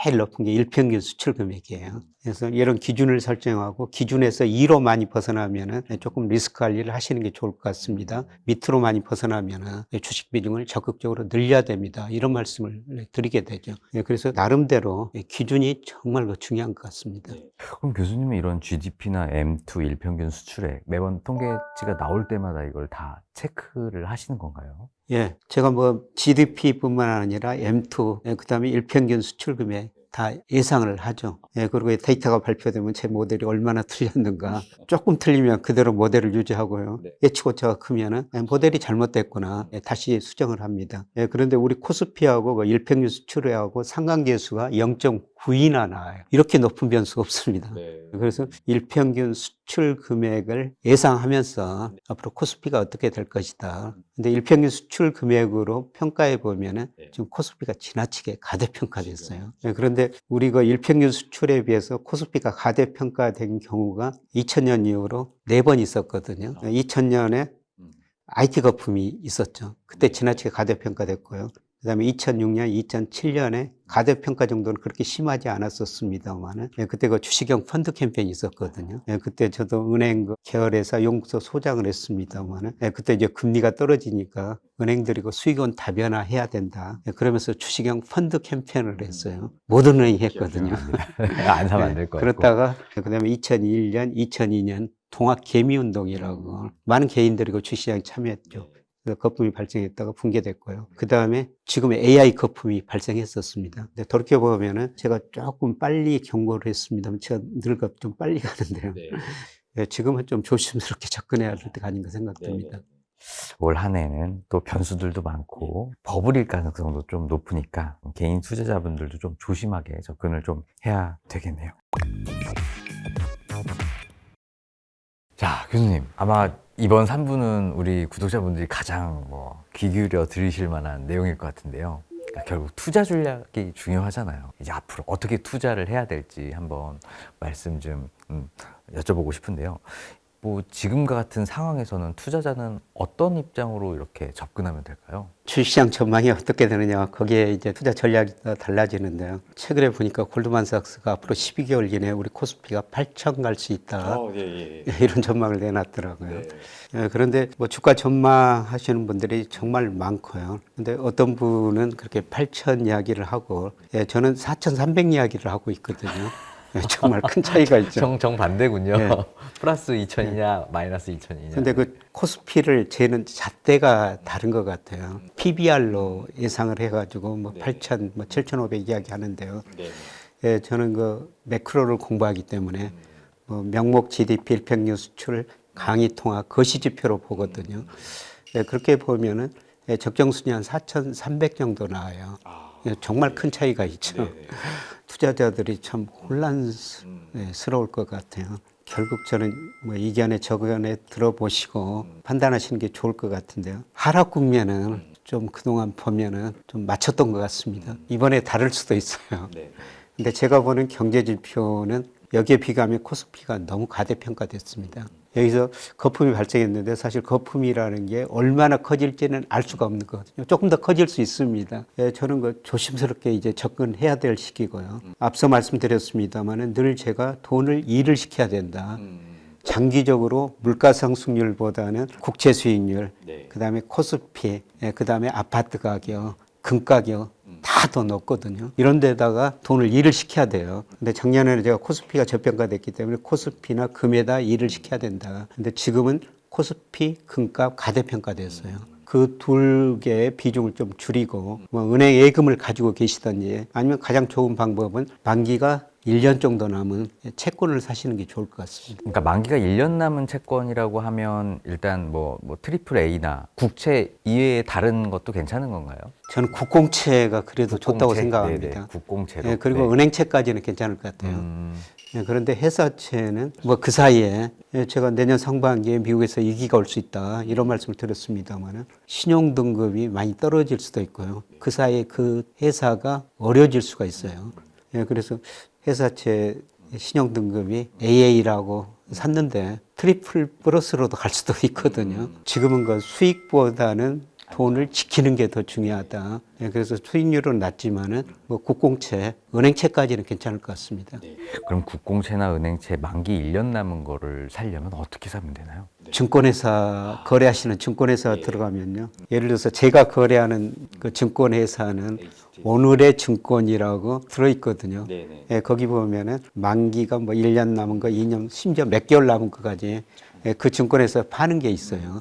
제일 높은 게 일평균 수출 금액이에요. 그래서 이런 기준을 설정하고 기준에서 2로 많이 벗어나면은 조금 리스크 관리를 하시는 게 좋을 것 같습니다. 밑으로 많이 벗어나면은 주식 비중을 적극적으로 늘려야 됩니다. 이런 말씀을 드리게 되죠. 그래서 나름대로 기준이 정말 중요한 것 같습니다. 그럼 교수님은 이런 GDP나 M2 일평균 수출액 매번 통계치가 나올 때마다 이걸 다 체크를 하시는 건가요? 예, 제가 뭐 GDP뿐만 아니라 M2, 그다음에 일평균 수출 금액 다 예상을 하죠. 예, 그리고 데이터가 발표되면 제 모델이 얼마나 틀렸는가. 조금 틀리면 그대로 모델을 유지하고요. 예측 오차가 크면은 모델이 잘못됐구나. 다시 수정을 합니다. 예, 그런데 우리 코스피하고 그 일평균 수출액하고 상관계수가 0.9이나 나와요. 이렇게 높은 변수가 없습니다. 그래서 일평균 수출 금액을 예상하면서 앞으로 코스피가 어떻게 될 것이다. 근데 일평균 수출 금액으로 평가해 보면은 지금 코스피가 지나치게 가대평가됐어요. 그런데 우리가 일평균 수출에 비해서 코스피가 가대평가된 경우가 2000년 이후로 4번 있었거든요. 2000년에 IT 거품이 있었죠. 그때 지나치게 가대평가됐고요. 그 다음에 2006년, 2007년에 가대평가 정도는 그렇게 심하지 않았었습니다만은, 그때 그 주식형 펀드 캠페인이 있었거든요. 그때 저도 은행 계열회사 연구소 소장을 했습니다만은, 그때 이제 금리가 떨어지니까 은행들이 그 수익원 다변화해야 된다. 그러면서 주식형 펀드 캠페인을 했어요. 모든 은행이 했거든요. 안 사면 안 될 것 같고. 그렇다가, 그 다음에 2001년, 2002년 동학 개미운동이라고 많은 개인들이 그 주식시장에 참여했죠. 그래서 거품이 발생했다가 붕괴됐고요. 그 다음에 지금의 AI 거품이 발생했었습니다. 근데 돌이켜보면은 제가 조금 빨리 경고를 했습니다만 제가 늘 좀 빨리 가는데요. 지금은 좀 조심스럽게 접근해야 할 때가 아닌가 생각됩니다. 올 한 해는 또 변수들도 많고 버블일 가능성도 좀 높으니까 개인 투자자분들도 좀 조심하게 접근을 좀 해야 되겠네요. 자, 교수님, 아마 이번 3부는 우리 구독자분들이 가장 귀 기울여 들으실 만한 내용일 것 같은데요. 그러니까 결국 투자 전략이 중요하잖아요. 이제 앞으로 어떻게 투자를 해야 될지 한번 말씀 좀 여쭤보고 싶은데요. 뭐 지금과 같은 상황에서는 투자자는 어떤 입장으로 이렇게 접근하면 될까요? 주식시장 전망이 어떻게 되느냐 거기에 이제 투자 전략이 다 달라지는데요. 최근에 보니까 골드만삭스가 앞으로 12개월 이내에 우리 코스피가 8천 갈 수 있다. 이런 전망을 내놨더라고요. 그런데 뭐 주가 전망하시는 분들이 정말 많고요. 근데 어떤 분은 그렇게 8천 이야기를 하고 저는 4,300 이야기를 하고 있거든요. 정말 큰 차이가 있죠. 정반대군요. 네. 플러스 2천이냐 마이너스 2천이냐. 근데 그 코스피를 재는 잣대가 다른 것 같아요. PBR로 예상을 해가지고 뭐 8,000, 뭐 7,500 이야기 하는데요. 예, 저는 그 매크로를 공부하기 때문에 뭐 명목 GDP 일평균 수출, 강의 통화, 거시지표로 보거든요. 예, 그렇게 보면은 적정 순위 한 4,300 정도 나와요. 예, 정말 큰 차이가 있죠. 투자자들이 참 혼란스러울 것 같아요. 결국 저는 뭐 이견에 저견에 들어보시고 판단하시는 게 좋을 것 같은데요. 하락 국면은 좀 그동안 보면은 좀 맞췄던 것 같습니다. 이번에 다를 수도 있어요. 근데 제가 보는 경제 지표는 여기에 비교하면 코스피가 너무 과대평가됐습니다. 여기서 거품이 발생했는데 사실 거품이라는 게 얼마나 커질지는 알 수가 없는 거거든요. 조금 더 커질 수 있습니다. 저는 그 조심스럽게 이제 접근해야 될 시기고요. 앞서 말씀드렸습니다만은 늘 제가 돈을 일을 시켜야 된다. 장기적으로 물가 상승률보다는 국채 수익률, 그다음에 코스피, 그다음에 아파트 가격, 금 가격 다 더 높거든요. 이런 데다가 돈을 일을 시켜야 돼요. 근데 작년에는 제가 코스피가 저평가됐기 때문에 코스피나 금에다 일을 시켜야 된다. 근데 지금은 코스피, 금값 가대평가됐어요. 그 두 개의 비중을 좀 줄이고 뭐 은행 예금을 가지고 계시든지 아니면 가장 좋은 방법은 만기가 1년 정도 남은 채권을 사시는 게 좋을 것 같습니다. 그러니까 만기가 1년 남은 채권이라고 하면 일단 뭐 트리플 A나 국채 이외에 다른 것도 괜찮은 건가요? 저는 국공채가 그래도 좋다고 국공채? 생각합니다. 네네, 국공채로. 예, 그리고 네. 은행채까지는 괜찮을 것 같아요. 예, 그런데 회사채는 뭐 그 사이에 제가 내년 상반기에 미국에서 위기가 올 수 있다 이런 말씀을 드렸습니다만은 신용 등급이 많이 떨어질 수도 있고요. 그 사이에 그 회사가 어려질 수가 있어요. 예, 그래서 회사채 신용 등급이 AA라고 샀는데 트리플 플러스로도 갈 수도 있거든요. 지금은 그 수익보다는 돈을 지키는 게 더 중요하다. 예, 그래서 수익률은 낮지만은 뭐 국공채, 은행채까지는 괜찮을 것 같습니다. 그럼 국공채나 은행채 만기 1년 남은 거를 살려면 어떻게 사면 되나요? 증권회사 거래하시는 증권회사 들어가면요. 예를 들어서 제가 거래하는 그 증권회사는 오늘의 증권이라고 들어있거든요. 예, 거기 보면은 만기가 뭐 1년 남은 거, 2년, 심지어 몇 개월 남은 거까지 그 증권회사 파는 게 있어요.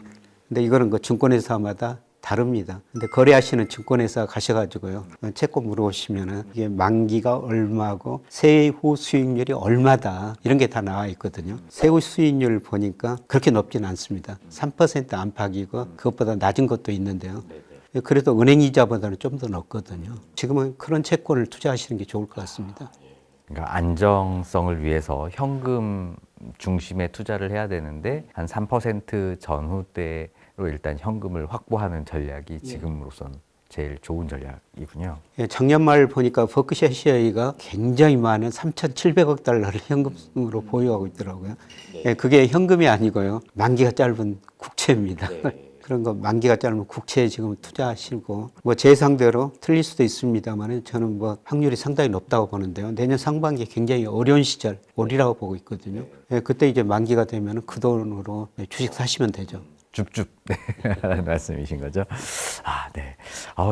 근데 이거는 그 증권회사마다 다릅니다. 근데 거래하시는 증권회사 가셔가지고요. 채권 물어보시면은 이게 만기가 얼마고 세후 수익률이 얼마다 이런 게 다 나와 있거든요. 세후 수익률 보니까 그렇게 높지는 않습니다. 3% 안팎이고 그것보다 낮은 것도 있는데요. 그래도 은행 이자보다는 좀 더 높거든요. 지금은 그런 채권을 투자하시는 게 좋을 것 같습니다. 그러니까 안정성을 위해서 현금 중심의 투자를 해야 되는데 한 3% 전후대로 일단 현금을 확보하는 전략이 지금으로선 제일 좋은 전략이군요. 예, 작년 말 보니까 버크셔 시어가 굉장히 많은 3,700억 달러를 현금으로 보유하고 있더라고요. 예, 그게 현금이 아니고요. 만기가 짧은 국채입니다. 그런 거 만기가 짧은 국채에 지금 투자하시고 뭐 제 상대로 틀릴 수도 있습니다만 저는 뭐 확률이 상당히 높다고 보는데요. 내년 상반기에 굉장히 어려운 시절 올이라고 보고 있거든요. 예, 그때 이제 만기가 되면 그 돈으로 주식 사시면 되죠. 줍줍 네. 라는 말씀이신 거죠. 아, 네.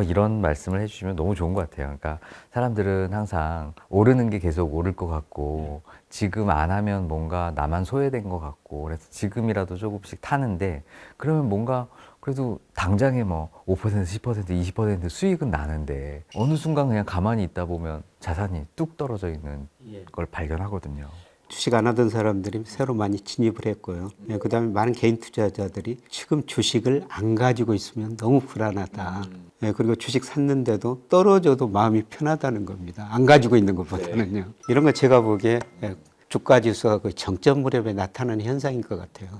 이런 말씀을 해주시면 너무 좋은 것 같아요. 그러니까 사람들은 항상 오르는 게 계속 오를 것 같고 지금 안 하면 뭔가 나만 소외된 것 같고 그래서 지금이라도 조금씩 타는데 그러면 뭔가 그래도 당장에 뭐 5%, 10%, 20% 수익은 나는데 어느 순간 그냥 가만히 있다 보면 자산이 뚝 떨어져 있는 걸 발견하거든요. 주식 안 하던 사람들이 새로 많이 진입을 했고요. 예, 그다음에 많은 개인 투자자들이 지금 주식을 안 가지고 있으면 너무 불안하다. 예, 그리고 주식 샀는데도 떨어져도 마음이 편하다는 겁니다. 안 가지고 있는 것보다는요. 이런 거 제가 보기에 주가 지수가 거의 정점 무렵에 나타나는 현상인 것 같아요.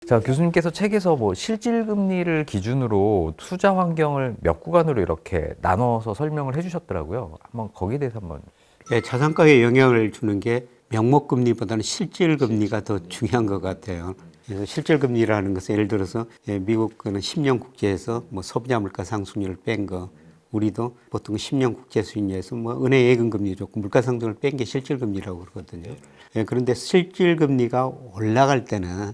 자, 교수님께서 책에서 뭐 실질금리를 기준으로 투자 환경을 몇 구간으로 이렇게 나눠서 설명을 해주셨더라고요. 한번 거기에 대해서 한번. 예, 자산가에 영향을 주는 게 명목금리보다는 실질금리가 더 중요한 것 같아요. 그래서 실질금리라는 것은 예를 들어서 미국 거는 10년 국제에서 뭐 소비자 물가 상승률을 뺀 거, 우리도 보통 10년 국제 수익률에서 뭐 은행 예금금리 좋고 물가 상승을 뺀 게 실질금리라고 그러거든요. 그런데 실질금리가 올라갈 때는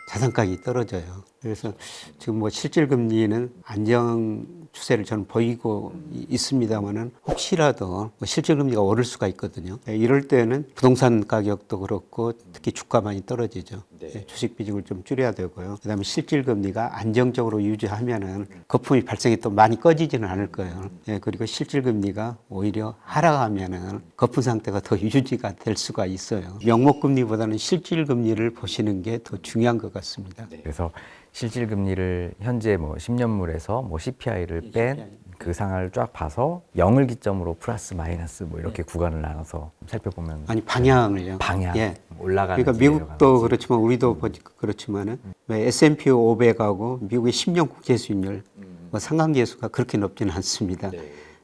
자산 가격이 떨어져요. 그래서 지금 뭐 실질금리는 안정 추세를 저는 보이고 있습니다만은 혹시라도 뭐 실질금리가 오를 수가 있거든요. 이럴 때는 부동산 가격도 그렇고 특히 주가 많이 떨어지죠. 주식 비중을 좀 줄여야 되고요. 그다음에 실질금리가 안정적으로 유지하면은 거품이 발생이 또 많이 꺼지지는 않을 거예요. 그리고 실질금리가 오히려 하락하면은 거품 상태가 더 유지가 될 수가 있어요. 명목금리보다는 실질금리를 보시는 게 더 중요한 것 같습니다. 그래서 실질금리를 현재 뭐 10년물에서 뭐 CPI를 뺀 그 상황을 쫙 봐서 0을 기점으로 플러스 마이너스 뭐 이렇게 구간을 나눠서 살펴보면 아니 방향을요. 방향 예. 올라가는 그러니까 미국도 그렇지만 우리도 그렇지만은 S&P 500하고 미국의 10년 국제 수익률 뭐 상관계수가 그렇게 높지는 않습니다.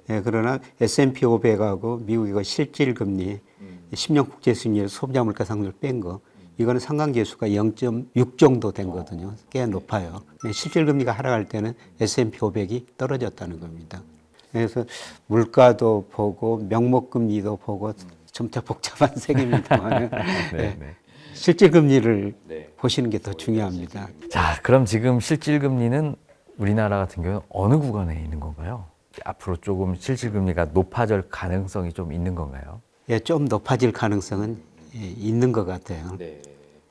예, 그러나 S&P 500하고 미국의 그 실질금리 10년 국제 수익률 소비자 물가 상승률 뺀 거 이거는 상관계수가 0.6 정도 된 거거든요. 꽤 높아요. 실질금리가 하락할 때는 S&P 500이 떨어졌다는 겁니다. 그래서 물가도 보고 명목금리도 보고 좀 더 복잡한 세계입니다만 실질금리를 보시는 게 더 중요합니다. 자, 그럼 지금 실질금리는 우리나라 같은 경우는 어느 구간에 있는 건가요? 앞으로 조금 실질금리가 높아질 가능성이 좀 있는 건가요? 예, 좀 높아질 가능성은 있는 것 같아요.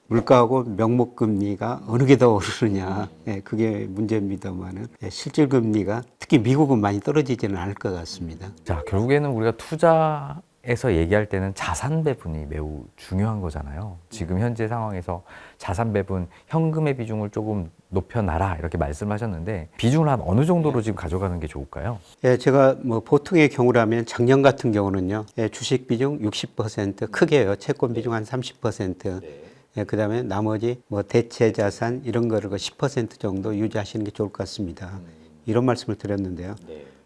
물가하고 명목금리가 어느 게 더 오르느냐, 그게 문제입니다만은 실질금리가 특히 미국은 많이 떨어지지는 않을 것 같습니다. 자, 결국에는 우리가 투자에서 얘기할 때는 자산 배분이 매우 중요한 거잖아요. 지금 현재 상황에서 자산 배분, 현금의 비중을 조금 높여놔라 이렇게 말씀하셨는데 비중을 한 어느 정도로 지금 가져가는 게 좋을까요? 예, 제가 뭐 보통의 경우라면 작년 같은 경우는요, 주식 비중 60% 크게요, 채권 비중 한 30%. 그다음에 나머지 뭐 대체 자산 이런 거를 10% 정도 유지하시는 게 좋을 것 같습니다. 이런 말씀을 드렸는데요.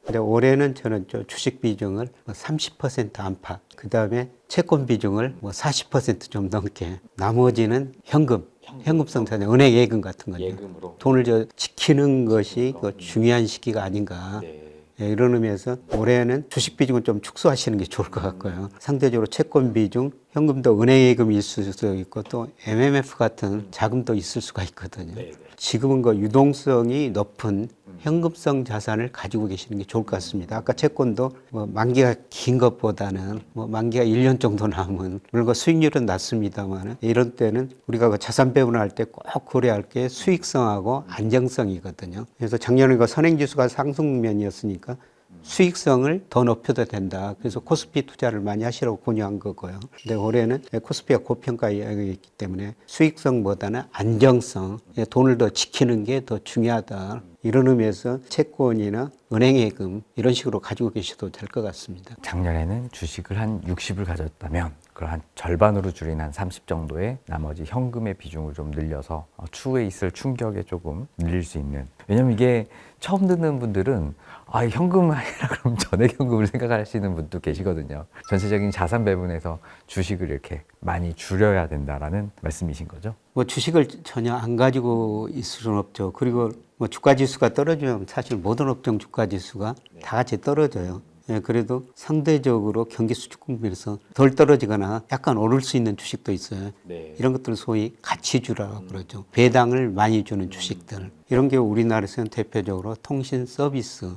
근데 올해는 저는 주식 비중을 30% 안팎, 그다음에 채권 비중을 40% 좀 넘게, 나머지는 현금성 자산, 은행 예금 같은 거죠. 돈을 지키는 것이 중요한 시기가 아닌가. 이런 의미에서 올해는 주식 비중은 좀 축소하시는 게 좋을 것 같고요. 상대적으로 채권 비중, 현금도 은행 예금이 있을 수도 있고 또 MMF 같은 자금도 있을 수가 있거든요. 지금은 그 유동성이 높은 현금성 자산을 가지고 계시는 게 좋을 것 같습니다. 아까 채권도 뭐 만기가 긴 것보다는 뭐 만기가 1년 정도 남은, 물론 그 수익률은 낮습니다만 이런 때는 우리가 그 자산 배분을 할 때 꼭 고려할 게 수익성하고 안정성이거든요. 그래서 작년에 그 선행지수가 상승면이었으니까 수익성을 더 높여도 된다. 그래서 코스피 투자를 많이 하시라고 권유한 거고요. 근데 올해는 코스피가 고평가이기 때문에 수익성보다는 안정성, 돈을 더 지키는 게 더 중요하다. 이런 의미에서 채권이나 은행예금 이런 식으로 가지고 계셔도 될 것 같습니다. 작년에는 주식을 한 60을 가졌다면 그걸 한 절반으로 줄인 한 30 정도의 나머지 현금의 비중을 좀 늘려서 추후에 있을 충격에 조금 늘릴 수 있는, 왜냐면 이게 처음 듣는 분들은 현금 아니라 그럼 전액현금을 생각하시는 분도 계시거든요. 전체적인 자산 배분에서 주식을 이렇게 많이 줄여야 된다라는 말씀이신 거죠? 뭐 주식을 전혀 안 가지고 있을 수는 없죠. 그리고 뭐 주가 지수가 떨어지면 사실 모든 업종 주가 지수가 다 같이 떨어져요. 그래도 상대적으로 경기 수축국면에서 덜 떨어지거나 약간 오를 수 있는 주식도 있어요. 이런 것들을 소위 가치주라고 그러죠. 배당을 많이 주는 주식들. 이런 게 우리나라에서는 대표적으로 통신 서비스.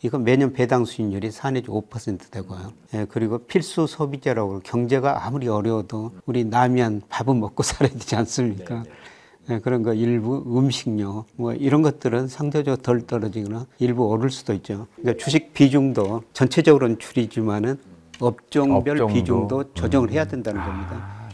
이거 매년 배당 수익률이 4 내지 5% 되고요. 그리고 필수 소비재라고, 경제가 아무리 어려워도 우리 라면 밥은 먹고 살아야 되지 않습니까? 그런 거 일부 음식료 뭐 이런 것들은 상대적으로 덜 떨어지거나 일부 오를 수도 있죠. 그러니까 주식 비중도 전체적으로는 줄이지만은 업종별 비중도 조정을 해야 된다는 겁니다.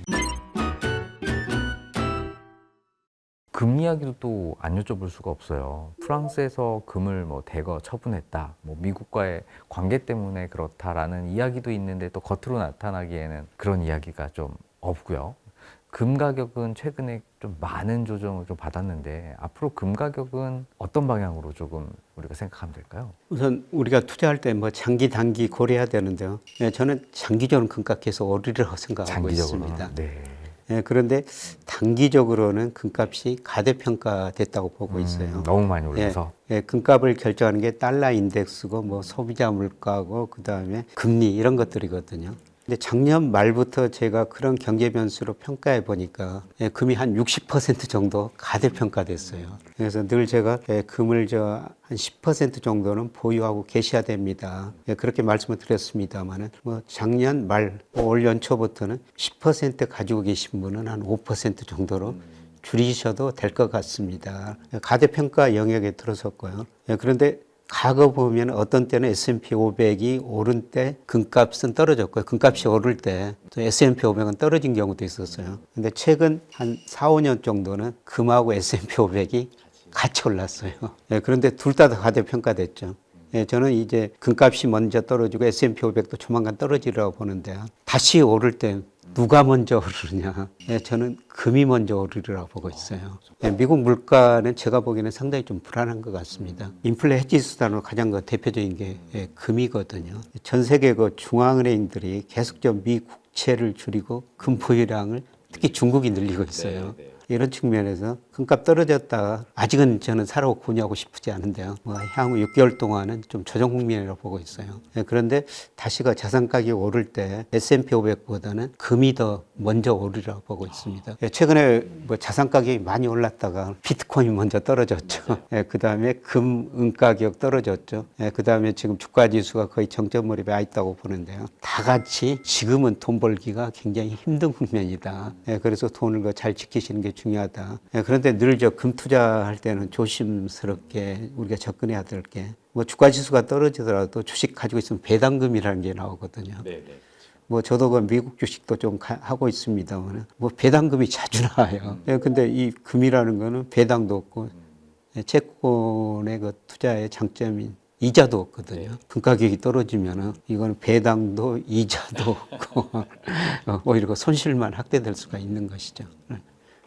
금 이야기도 또 안 여쭤볼 수가 없어요. 프랑스에서 금을 뭐 대거 처분했다, 뭐 미국과의 관계 때문에 그렇다라는 이야기도 있는데 또 겉으로 나타나기에는 그런 이야기가 좀 없고요. 금 가격은 최근에 좀 많은 조정을 좀 받았는데 앞으로 금 가격은 어떤 방향으로 조금 우리가 생각하면 될까요? 우선 우리가 투자할 때 뭐 장기, 단기 고려해야 되는데요. 저는 장기적으로 금값 계속 오르리라고 생각하고 있습니다. 네. 그런데 단기적으로는 금값이 가대평가됐다고 보고 있어요. 너무 많이 올라서. 금값을 결정하는 게 달러 인덱스고 뭐 소비자 물가고 그다음에 금리 이런 것들이거든요. 근데 작년 말부터 제가 그런 경제 변수로 평가해 보니까 금이 한 60% 정도 가대평가됐어요. 그래서 늘 제가 금을 한 10% 정도는 보유하고 계셔야 됩니다. 그렇게 말씀을 드렸습니다만은 뭐 작년 말, 올 연초부터는 10% 가지고 계신 분은 한 5% 정도로 줄이셔도 될 것 같습니다. 가대평가 영역에 들어섰고요. 그런데 과거 보면 어떤 때는 S&P 500이 오른 때 금값은 떨어졌고요. 금값이 오를 때 또 S&P 500은 떨어진 경우도 있었어요. 근데 최근 한 4, 5년 정도는 금하고 S&P 500이 같이 올랐어요. 그런데 둘 다 가대평가됐죠. 저는 이제 금값이 먼저 떨어지고 S&P 500도 조만간 떨어지리라고 보는데요. 다시 오를 때 누가 먼저 오르느냐. 저는 금이 먼저 오르리라고 보고 있어요. 미국 물가는 제가 보기에는 상당히 좀 불안한 것 같습니다. 인플레 헤지 수단으로 가장 대표적인 게 금이거든요. 전 세계 그 중앙은행들이 계속 미 국채를 줄이고 금 보유량을 특히 중국이 늘리고 있어요. 이런 측면에서 금값 떨어졌다가 아직은 저는 사라고 권유하고 싶지 않은데요. 뭐 향후 6개월 동안은 좀 조정 국면이라고 보고 있어요. 그런데 다시가 자산 가격이 오를 때 S&P 500보다는 금이 더 먼저 오르리라고 보고 있습니다. 최근에 뭐 자산 가격이 많이 올랐다가 비트코인이 먼저 떨어졌죠. 그 다음에 금, 은 가격 떨어졌죠. 그 다음에 지금 주가 지수가 거의 정점 몰입에 와 있다고 보는데요. 다 같이 지금은 돈 벌기가 굉장히 힘든 국면이다. 그래서 돈을 잘 지키시는 게 중요하다. 그런데 늘 금 투자할 때는 조심스럽게 우리가 접근해야 될 게 뭐 주가 지수가 떨어지더라도 주식 가지고 있으면 배당금이라는 게 나오거든요. 뭐 저도 그 미국 주식도 좀 하고 있습니다만 뭐 배당금이 자주 나와요. 근데 이 금이라는 거는 배당도 없고 채권의 그 투자의 장점인 이자도 없거든요. 금 가격이 떨어지면은 이거는 배당도 이자도 없고 오히려 그 손실만 확대될 수가 있는 것이죠.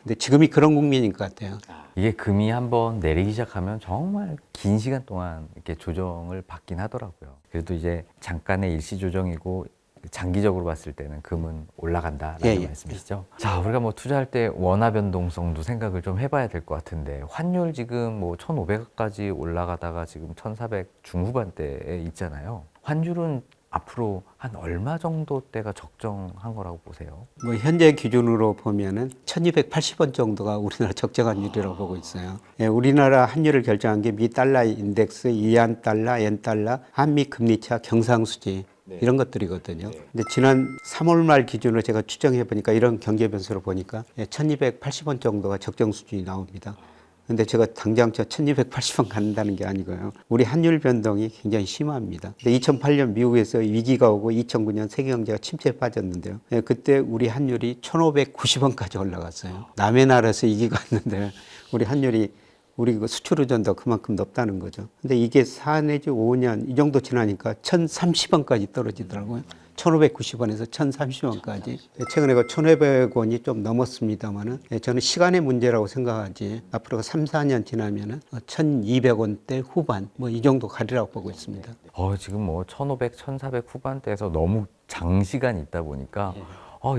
근데 지금이 그런 국면인 것 같아요. 이게 금이 한번 내리기 시작하면 정말 긴 시간 동안 이렇게 조정을 받긴 하더라고요. 그래도 이제 잠깐의 일시 조정이고 장기적으로 봤을 때는 금은 올라간다라는 말씀이시죠? 자, 우리가 뭐 투자할 때 원화 변동성도 생각을 좀 해봐야 될 것 같은데 환율 지금 뭐 1,500까지 올라가다가 지금 1,400 중후반대에 있잖아요. 환율은 앞으로 한 얼마 정도 때가 적정한 거라고 보세요? 뭐 현재 기준으로 보면은 1,280원 정도가 우리나라 적정한 환율이라고 보고 있어요. 우리나라 환율을 결정한 게 미 달러 인덱스, 이안 달러, 엔 달러, 한미 금리차 경상수지 이런 것들이거든요. 근데 지난 3월 말 기준으로 제가 추정해 보니까 이런 경제 변수를 보니까 1,280원 정도가 적정 수준이 나옵니다. 근데 제가 당장 1,280원 간다는 게 아니고요. 우리 환율 변동이 굉장히 심합니다. 근데 2008년 미국에서 위기가 오고 2009년 세계 경제가 침체에 빠졌는데요. 그때 우리 환율이 1,590원까지 올라갔어요. 남의 나라에서 위기가 왔는데 우리 환율이 우리 그 수출 의존도 그만큼 높다는 거죠. 근데 이게 4 내지 5년 이 정도 지나니까 1,030원까지 떨어지더라고요. 1,590원에서 1,030원까지. 최근에 그 1,500원이 좀 넘었습니다만은 저는 시간의 문제라고 생각하지 앞으로 3, 4년 지나면은 1,200원대 후반 뭐 이 정도 가리라고 보고 있습니다. 지금 뭐 1,500, 1,400 후반대에서 너무 장시간 있다 보니까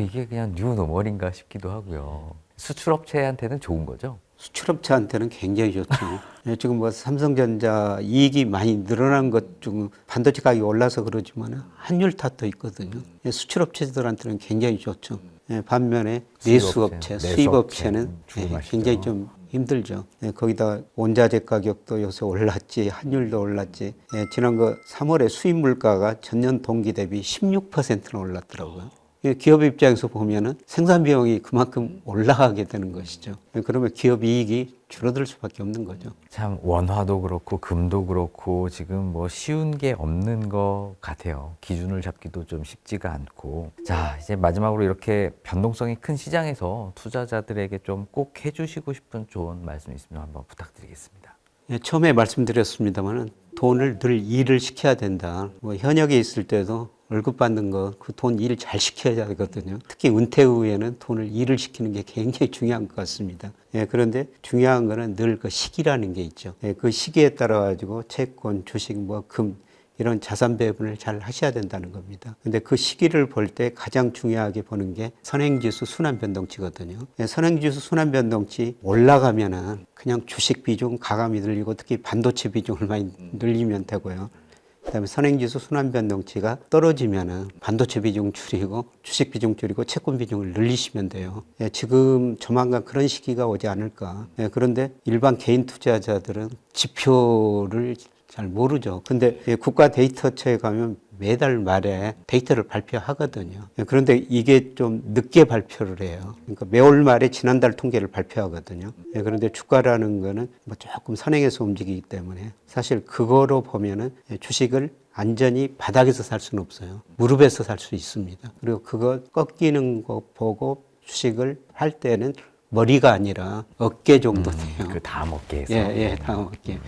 이게 그냥 뉴노멀인가 싶기도 하고요. 수출업체한테는 좋은 거죠? 수출업체한테는 굉장히 좋죠. 지금 뭐 삼성전자 이익이 많이 늘어난 것 중 반도체 가격이 올라서 그러지만 환율 탓도 있거든요. 수출업체들한테는 굉장히 좋죠. 반면에 내수업체, 수입업체는 굉장히 좀 힘들죠. 거기다 원자재 가격도 요새 올랐지, 환율도 올랐지. 지난 그 3월에 수입 물가가 전년 동기 대비 16%나 올랐더라고요. 기업 입장에서 보면은 생산 비용이 그만큼 올라가게 되는 것이죠. 그러면 기업 이익이 줄어들 수밖에 없는 거죠. 참 원화도 그렇고 금도 그렇고 지금 뭐 쉬운 게 없는 것 같아요. 기준을 잡기도 좀 쉽지가 않고. 자, 이제 마지막으로 이렇게 변동성이 큰 시장에서 투자자들에게 좀 꼭 해주시고 싶은 좋은 말씀 있으면 한번 부탁드리겠습니다. 처음에 말씀드렸습니다만은 돈을 늘 일을 시켜야 된다. 뭐 현역에 있을 때도 월급 받는 거 그 돈 일 잘 시켜야 되거든요. 특히 은퇴 후에는 돈을 일을 시키는 게 굉장히 중요한 것 같습니다. 예, 그런데 중요한 거는 늘 그 시기라는 게 있죠. 예, 그 시기에 따라 가지고 채권, 주식, 뭐 금 이런 자산 배분을 잘 하셔야 된다는 겁니다. 근데 그 시기를 볼 때 가장 중요하게 보는 게 선행지수 순환변동치거든요. 예, 선행지수 순환변동치 올라가면은 그냥 주식 비중 가감이 늘리고 특히 반도체 비중을 많이 늘리면 되고요. 그다음에 선행지수 순환변동치가 떨어지면은 반도체 비중 줄이고 주식 비중 줄이고 채권 비중을 늘리시면 돼요. 예, 지금 조만간 그런 시기가 오지 않을까. 예, 그런데 일반 개인 투자자들은 지표를 잘 모르죠. 근데 국가 데이터처에 가면 매달 말에 데이터를 발표하거든요. 그런데 이게 좀 늦게 발표를 해요. 그러니까 매월 말에 지난달 통계를 발표하거든요. 그런데 주가라는 거는 뭐 조금 선행해서 움직이기 때문에 사실 그거로 보면은 주식을 안전히 바닥에서 살 수는 없어요. 무릎에서 살 수 있습니다. 그리고 그거 꺾이는 거 보고 주식을 할 때는 머리가 아니라 어깨 정도 돼요. 그 다음 어깨에서. 예, 다음 어깨.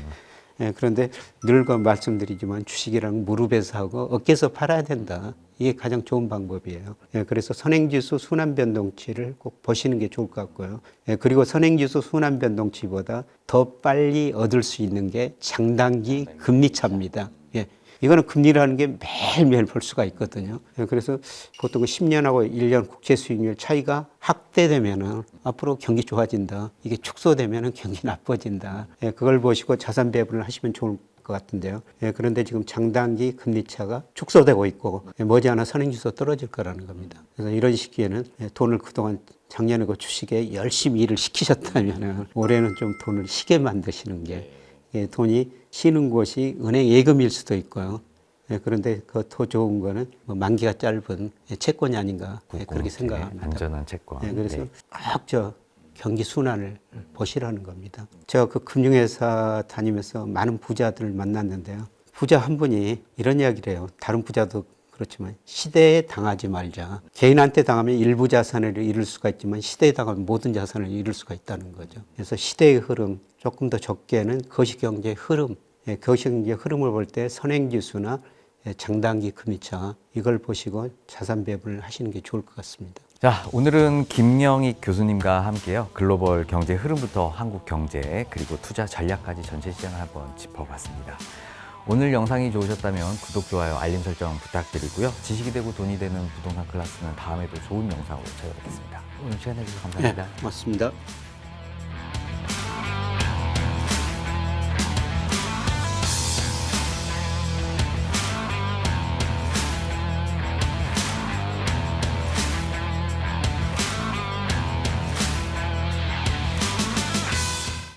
예, 그런데 늘 말씀드리지만 주식이랑 무릎에서 하고 어깨에서 팔아야 된다. 이게 가장 좋은 방법이에요. 예, 그래서 선행지수 순환변동치를 꼭 보시는 게 좋을 것 같고요. 예, 그리고 선행지수 순환변동치보다 더 빨리 얻을 수 있는 게 장단기 금리차입니다. 예. 이거는 금리라는 게 매일매일 볼 수가 있거든요. 예, 그래서 보통 10년하고 1년 국채 수익률 차이가 확대되면은 앞으로 경기 좋아진다. 이게 축소되면은 경기 나빠진다. 예, 그걸 보시고 자산 배분을 하시면 좋을 것 같은데요. 예, 그런데 지금 장단기 금리차가 축소되고 있고 머지않아 선행지수 떨어질 거라는 겁니다. 그래서 이런 시기에는 돈을 그동안 작년에 그 주식에 열심히 일을 시키셨다면은 올해는 좀 돈을 쉬게 만드시는 게 돈이 쉬는 곳이 은행 예금일 수도 있고요. 그런데 그 더 좋은 거는 뭐 만기가 짧은 채권이 아닌가 그렇게 생각합니다. 안전한 채권. 그래서 네. 꼭 경기 순환을 보시라는 겁니다. 제가 그 금융회사 다니면서 많은 부자들을 만났는데요. 부자 한 분이 이런 이야기를 해요. 다른 부자도 그렇지만 시대에 당하지 말자. 개인한테 당하면 일부 자산을 잃을 수가 있지만 시대에 당하면 모든 자산을 잃을 수가 있다는 거죠. 그래서 시대의 흐름, 조금 더 적게는 거시경제의 흐름, 거시경제 흐름을 볼 때 선행지수나 장단기 금리차 이걸 보시고 자산 배분을 하시는 게 좋을 것 같습니다. 자, 오늘은 김영익 교수님과 함께요. 글로벌 경제 흐름부터 한국 경제 그리고 투자 전략까지 전체 시장을 한번 짚어봤습니다. 오늘 영상이 좋으셨다면 구독, 좋아요, 알림 설정 부탁드리고요. 지식이 되고 돈이 되는 부동산 클래스는 다음에도 좋은 영상으로 찾아뵙겠습니다. 오늘 시간 내주셔서 감사합니다. 고맙습니다.